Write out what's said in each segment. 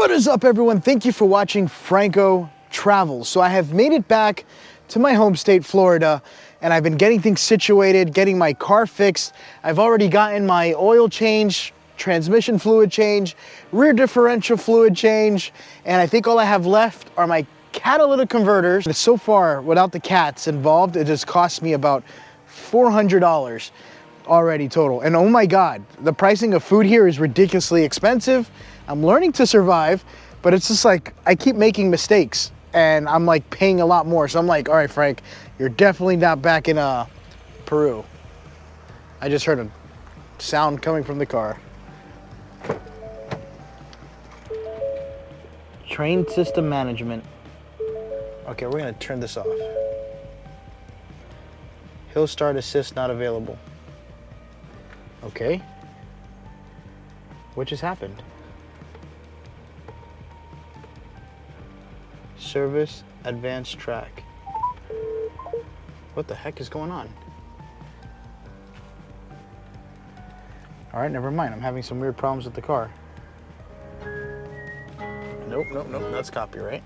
What is up, everyone? Thank you for watching Franco Travels. So I have made it back to my home state, Florida, and I've been getting things situated, getting my car fixed. I've already gotten my oil change, transmission fluid change, rear differential fluid change, and I think all I have left are my catalytic converters. So far, without the cats involved, it has cost me about $400 already total. And oh my God, the pricing of food here is ridiculously expensive. I'm learning to survive, but it's just like, I keep making mistakes and I'm like paying a lot more. So I'm like, all right, Frank, you're definitely not back in Peru. I just heard a sound coming from the car. Train system management. Okay, we're gonna turn this off. Hill start assist not available. Okay. What just happened? Service advanced track. What the heck is going on? All right, never mind. I'm having some weird problems with the car. Nope, that's copyright.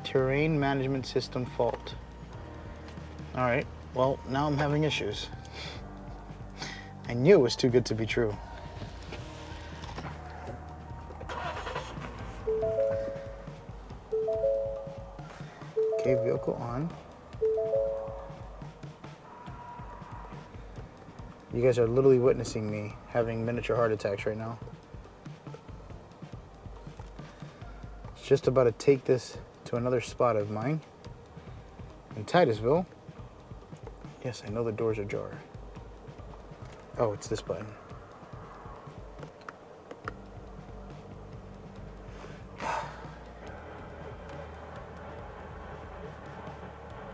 Terrain management system fault. All right, well, now I'm having issues. I knew it was too good to be true. Okay, vehicle on. You guys are literally witnessing me having miniature heart attacks right now. It's just about to take this to another spot of mine in Titusville. Yes, I know the doors are ajar. Oh, it's this button.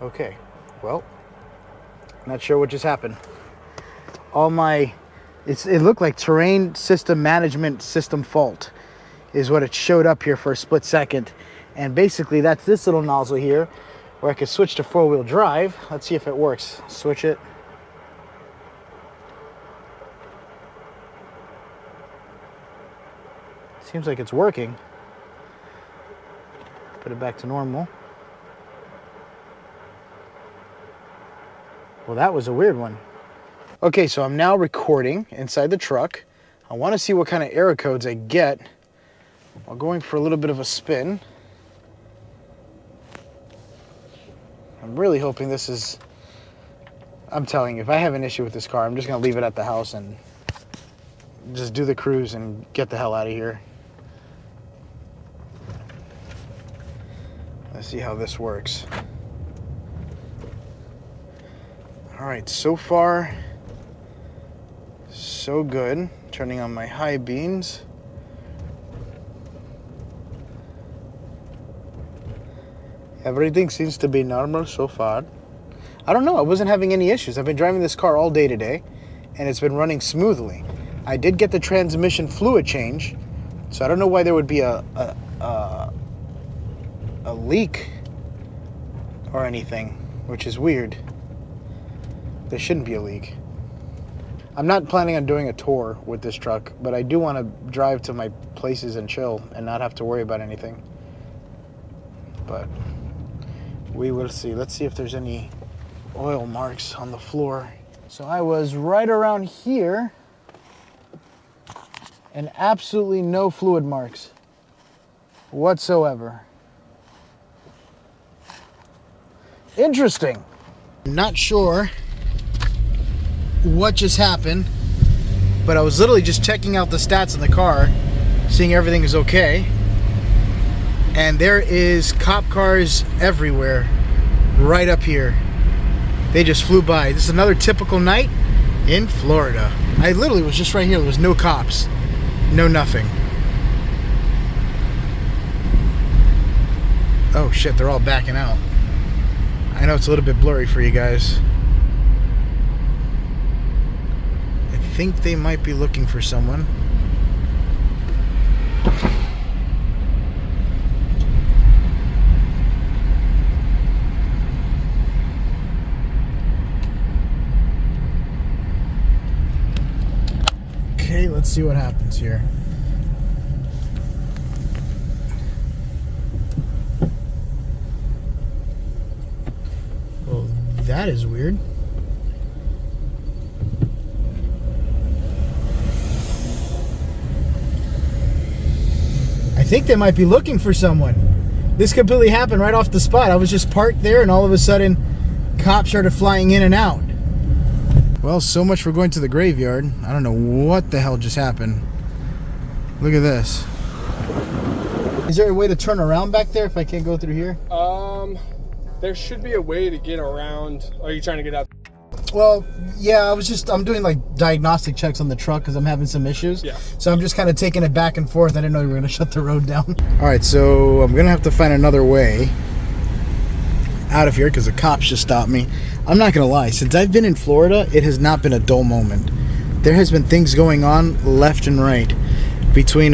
Okay, well, not sure what just happened. All my, it looked like terrain system management system fault is what it showed up here for a split second. And basically that's this little nozzle here where I could switch to 4-wheel drive. Let's see if it works. Switch it. Seems like it's working. Put it back to normal. Well, that was a weird one. Okay, so I'm now recording inside the truck. I want to see what kind of error codes I get while going for a little bit of a spin. I'm really hoping this is, I'm telling you, if I have an issue with this car, I'm just gonna leave it at the house and just do the cruise and get the hell out of here. Let's see how this works. All right, so far, so good. Turning on my high beams. Everything seems to be normal so far. I don't know, I wasn't having any issues. I've been driving this car all day today, and it's been running smoothly. I did get the transmission fluid change, so I don't know why there would be a leak or anything, which is weird. There shouldn't be a leak. I'm not planning on doing a tour with this truck, but I do want to drive to my places and chill and not have to worry about anything. But we will see. Let's see if there's any oil marks on the floor. So I was right around here and absolutely no fluid marks whatsoever. Interesting. I'm not sure what just happened, but I was literally just checking out the stats in the car, seeing everything is okay. And there is cop cars everywhere, right up here. They just flew by. This is another typical night in Florida. I literally was just right here. There was no cops, no nothing. Oh shit, they're all backing out. I know it's a little bit blurry for you guys. I think they might be looking for someone. Okay, let's see what happens here. Well, that is weird. I think they might be looking for someone. This completely happened right off the spot. I was just parked there and all of a sudden cops started flying in and out. Well, so much for going to the graveyard. I don't know what the hell just happened. Look at this. Is there a way to turn around back there if I can't go through here? There should be a way to get around. Are you trying to get out? Well, yeah, I'm doing like diagnostic checks on the truck because I'm having some issues. Yeah. So I'm just kind of taking it back and forth. I didn't know you were going to shut the road down. All right, so I'm going to have to find another way out of here because the cops just stopped me. I'm not going to lie. Since I've been in Florida, it has not been a dull moment. There has been things going on left and right between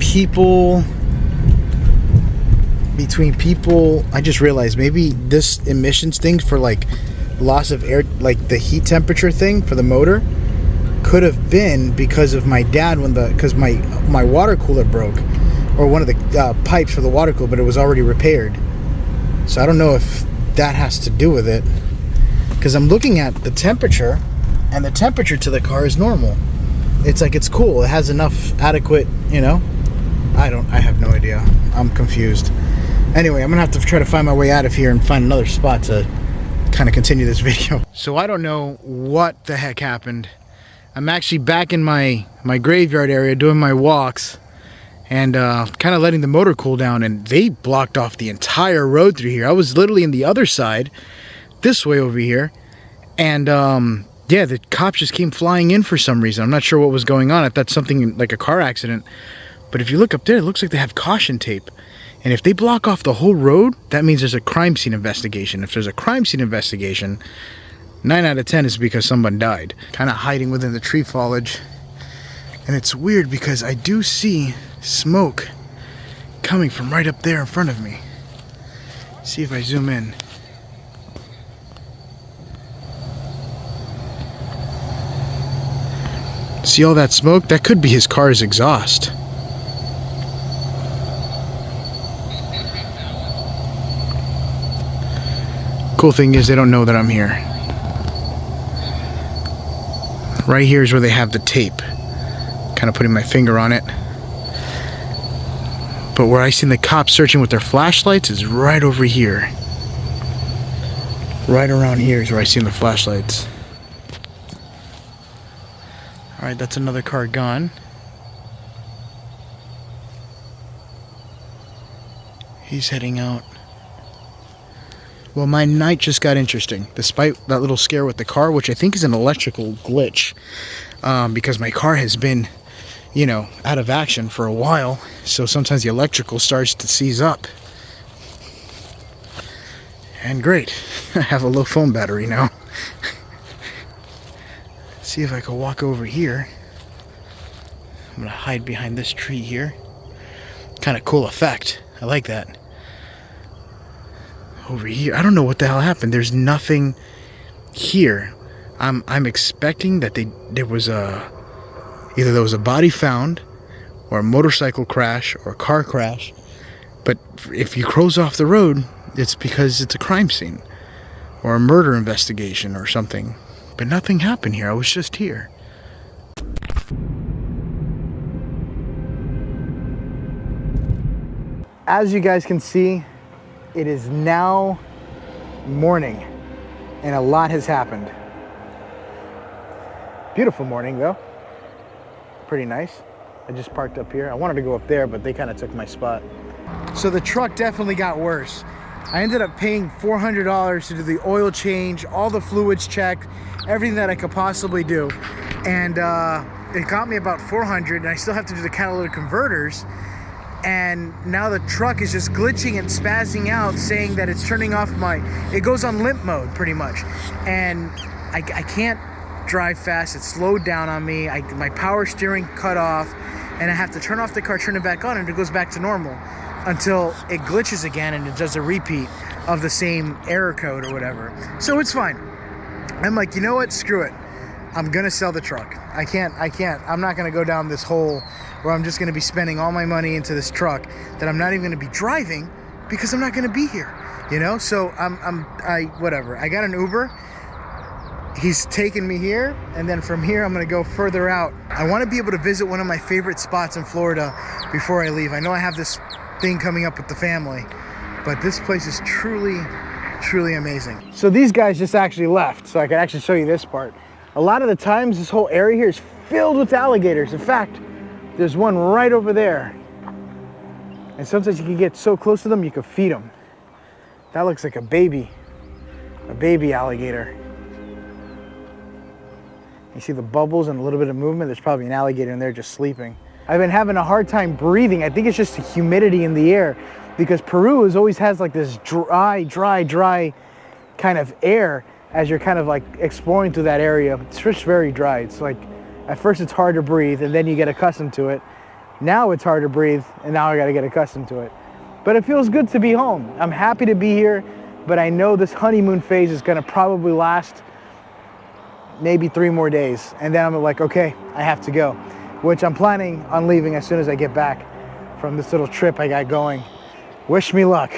people. I just realized maybe this emissions thing for like loss of air, like the heat temperature thing for the motor, could have been because of my dad because my water cooler broke, or one of the pipes for the water cooler, but it was already repaired. So I don't know if that has to do with it, because I'm looking at the temperature and the temperature to the car is normal. It's like it's cool. It has enough adequate, you know. I have no idea. I'm confused. Anyway, I'm gonna have to try to find my way out of here and find another spot to kind of continue this video. So I don't know what the heck happened. I'm actually back in my graveyard area doing my walks and kind of letting the motor cool down, and they blocked off the entire road through here. I was literally in the other side, this way over here, and yeah, the cops just came flying in for some reason. I'm not sure what was going on. I thought something like a car accident. But if you look up there, it looks like they have caution tape. And if they block off the whole road, that means there's a crime scene investigation. If there's a crime scene investigation, 9 out of 10 is because someone died. Kind of hiding within the tree foliage. And it's weird because I do see smoke coming from right up there in front of me. See if I zoom in. See all that smoke? That could be his car's exhaust. Cool thing is they don't know that I'm here. Right here is where they have the tape. Kind of putting my finger on it. But where I seen the cops searching with their flashlights is right over here. Right around here is where I seen the flashlights. Alright, that's another car gone. He's heading out. Well, my night just got interesting. Despite that little scare with the car, which I think is an electrical glitch, because my car has been, you know, out of action for a while. So sometimes the electrical starts to seize up. And great, I have a low phone battery now. See if I can walk over here. I'm gonna hide behind this tree here. Kind of cool effect. I like that. Over here, I don't know what the hell happened. There's nothing here. I'm expecting that there was either there was a body found, or a motorcycle crash, or a car crash. But if you close off the road, it's because it's a crime scene, or a murder investigation, or something. But nothing happened here. I was just here. As you guys can see, it is now morning and a lot has happened. Beautiful morning though. Pretty nice. I just parked up here. I wanted to go up there, but they kind of took my spot. So the truck definitely got worse. I ended up paying $400 to do the oil change, all the fluids checked, everything that I could possibly do. And it got me about $400, and I still have to do the catalytic converters. And now the truck is just glitching and spazzing out, saying that it's turning off it goes on limp mode pretty much. And I can't drive fast. It's slowed down on me. My power steering cut off, and I have to turn off the car, turn it back on, and it goes back to normal until it glitches again and it does a repeat of the same error code or whatever. So it's fine. I'm like, you know what? Screw it. I'm gonna sell the truck. I can't, I'm not gonna go down this hole where I'm just gonna be spending all my money into this truck that I'm not even gonna be driving because I'm not gonna be here, you know? So whatever. I got an Uber. He's taking me here, and then from here I'm gonna go further out. I wanna be able to visit one of my favorite spots in Florida before I leave. I know I have this thing coming up with the family, but this place is truly, truly amazing. So these guys just actually left, so I can actually show you this part. A lot of the times this whole area here is filled with alligators. In fact, there's one right over there. And sometimes you can get so close to them, you can feed them. That looks like a baby alligator. You see the bubbles and a little bit of movement. There's probably an alligator in there just sleeping. I've been having a hard time breathing. I think it's just the humidity in the air, because Peru always has like this dry kind of air as you're kind of like exploring through that area. It's just very dry. It's like, at first it's hard to breathe and then you get accustomed to it. Now it's hard to breathe and now I gotta get accustomed to it. But it feels good to be home. I'm happy to be here, but I know this honeymoon phase is gonna probably last maybe 3 more days. And then I'm like, okay, I have to go, which I'm planning on leaving as soon as I get back from this little trip I got going. Wish me luck.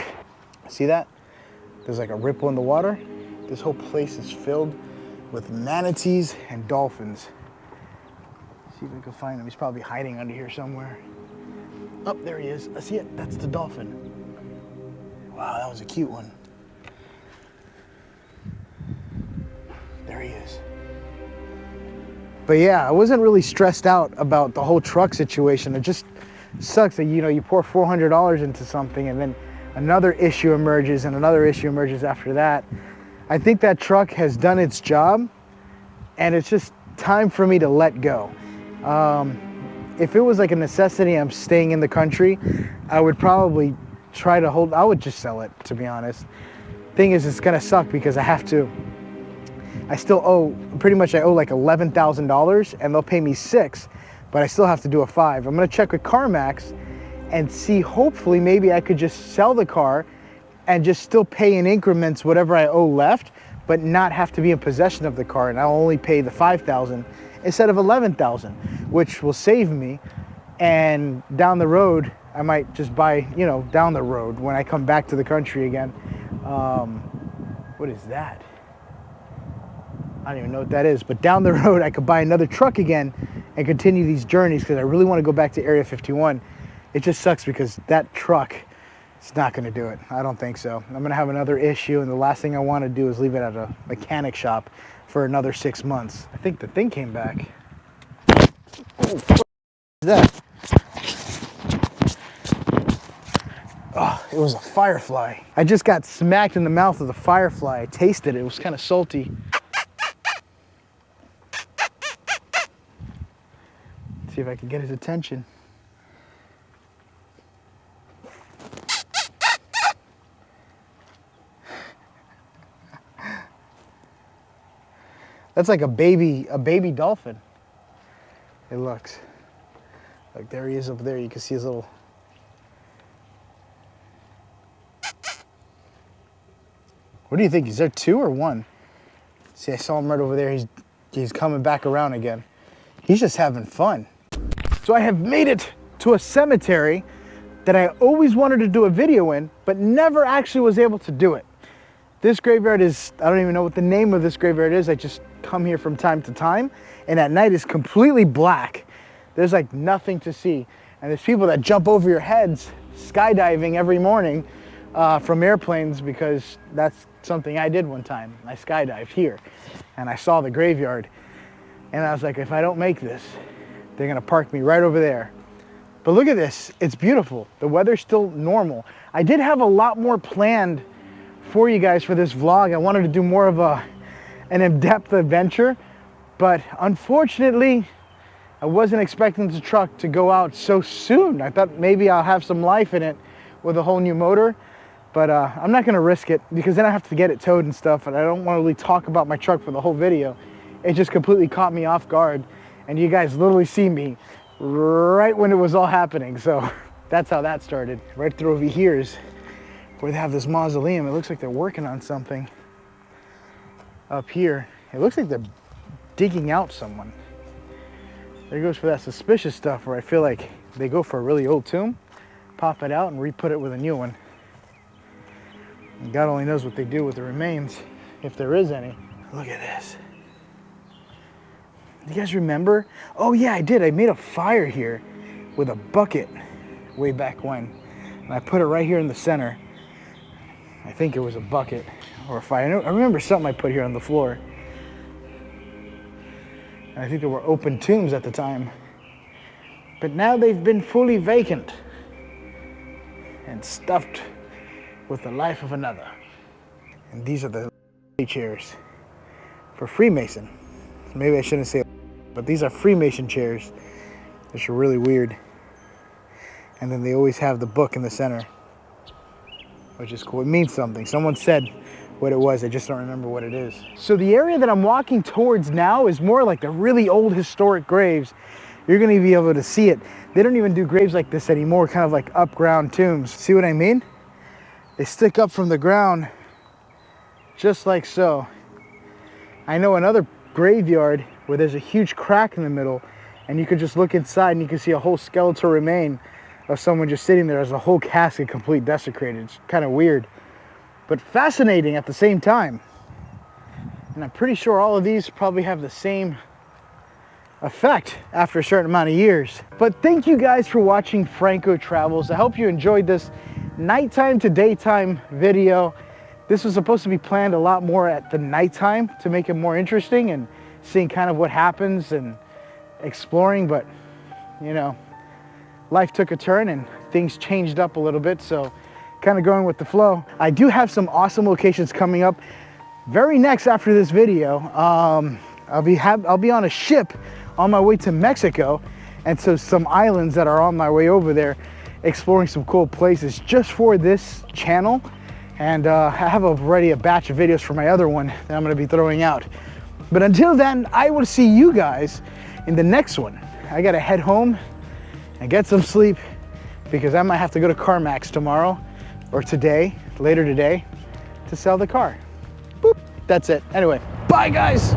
See that? There's like a ripple in the water. This whole place is filled with manatees and dolphins. See if I can find him. He's probably hiding under here somewhere. Oh, there he is. I see it. That's the dolphin. Wow, that was a cute one. There he is. But yeah, I wasn't really stressed out about the whole truck situation. It just sucks that, you know, you pour $400 into something and then another issue emerges and another issue emerges after that. I think that truck has done its job and it's just time for me to let go. If it was like a necessity, I'm staying in the country, I would probably try to hold, I would just sell it, to be honest. Thing is, it's gonna suck because I still owe, pretty much I owe like $11,000 and they'll pay me $6,000, but I still have to do a $5,000. I'm gonna check with CarMax and see, hopefully maybe I could just sell the car and just still pay in increments whatever I owe left, but not have to be in possession of the car, and I'll only pay the $5,000 instead of $11,000, which will save me. And down the road, I might just buy, you know, down the road when I come back to the country again. What is that? I don't even know what that is, but down the road I could buy another truck again and continue these journeys, because I really want to go back to Area 51. It just sucks because that truck is not going to do it. I don't think so. I'm going to have another issue, and the last thing I want to do is leave it at a mechanic shop for another 6 months. I think the thing came back. Oh, what is that? Oh, it was a firefly. I just got smacked in the mouth with a firefly. I tasted it. It was kind of salty. See if I can get his attention. That's like a baby dolphin. It looks. Like there he is up there. You can see his little. What do you think? Is there 2 or 1? See, I saw him right over there. He's coming back around again. He's just having fun. So I have made it to a cemetery that I always wanted to do a video in, but never actually was able to do it. This graveyard is, I don't even know what the name of this graveyard is. I just come here from time to time, and at night it's completely black. There's like nothing to see. And there's people that jump over your heads skydiving every morning from airplanes, because that's something I did one time. I skydived here and I saw the graveyard, and I was like, if I don't make this, they're gonna park me right over there. But look at this, it's beautiful. The weather's still normal. I did have a lot more planned for you guys for this vlog. I wanted to do more of an in-depth adventure, but unfortunately, I wasn't expecting the truck to go out so soon. I thought maybe I'll have some life in it with a whole new motor, but I'm not gonna risk it, because then I have to get it towed and stuff, and I don't wanna really talk about my truck for the whole video. It just completely caught me off guard, and you guys literally see me right when it was all happening. So that's how that started. Right through over here is where they have this mausoleum. It looks like they're working on something up here. It looks like they're digging out someone. There goes for that suspicious stuff where I feel like they go for a really old tomb, pop it out and re-put it with a new one. And God only knows what they do with the remains, if there is any. Look at this. Do you guys remember? Oh yeah, I did. I made a fire here with a bucket way back when. And I put it right here in the center. I think it was a bucket or a fire. I remember something I put here on the floor. And I think there were open tombs at the time. But now they've been fully vacant and stuffed with the life of another. And these are the chairs for Freemason. Maybe I shouldn't say, but these are Freemason chairs, which are really weird. And then they always have the book in the center, which is cool. It means something. Someone said what it was, I just don't remember what it is. So the area that I'm walking towards now is more like the really old historic graves. You're gonna be able to see it. They don't even do graves like this anymore, kind of like up-ground tombs. See what I mean? They stick up from the ground just like so. I know another graveyard where there's a huge crack in the middle and you can just look inside and you can see a whole skeletal remain of someone just sitting there as a whole casket complete desecrated. It's kind of weird, but fascinating at the same time. And I'm pretty sure all of these probably have the same effect after a certain amount of years. But thank you guys for watching Franco Travels. I hope you enjoyed this nighttime to daytime video. This was supposed to be planned a lot more at the nighttime to make it more interesting and seeing kind of what happens and exploring, but you know, life took a turn and things changed up a little bit, so kind of going with the flow. I do have some awesome locations coming up very next after this video. I'll be on a ship on my way to Mexico, and so some islands that are on my way over there, exploring some cool places just for this channel. And I have already a batch of videos for my other one that I'm gonna be throwing out. But until then, I will see you guys in the next one. I gotta head home and get some sleep because I might have to go to CarMax tomorrow or today, later today, to sell the car. Boop, that's it. Anyway, bye guys.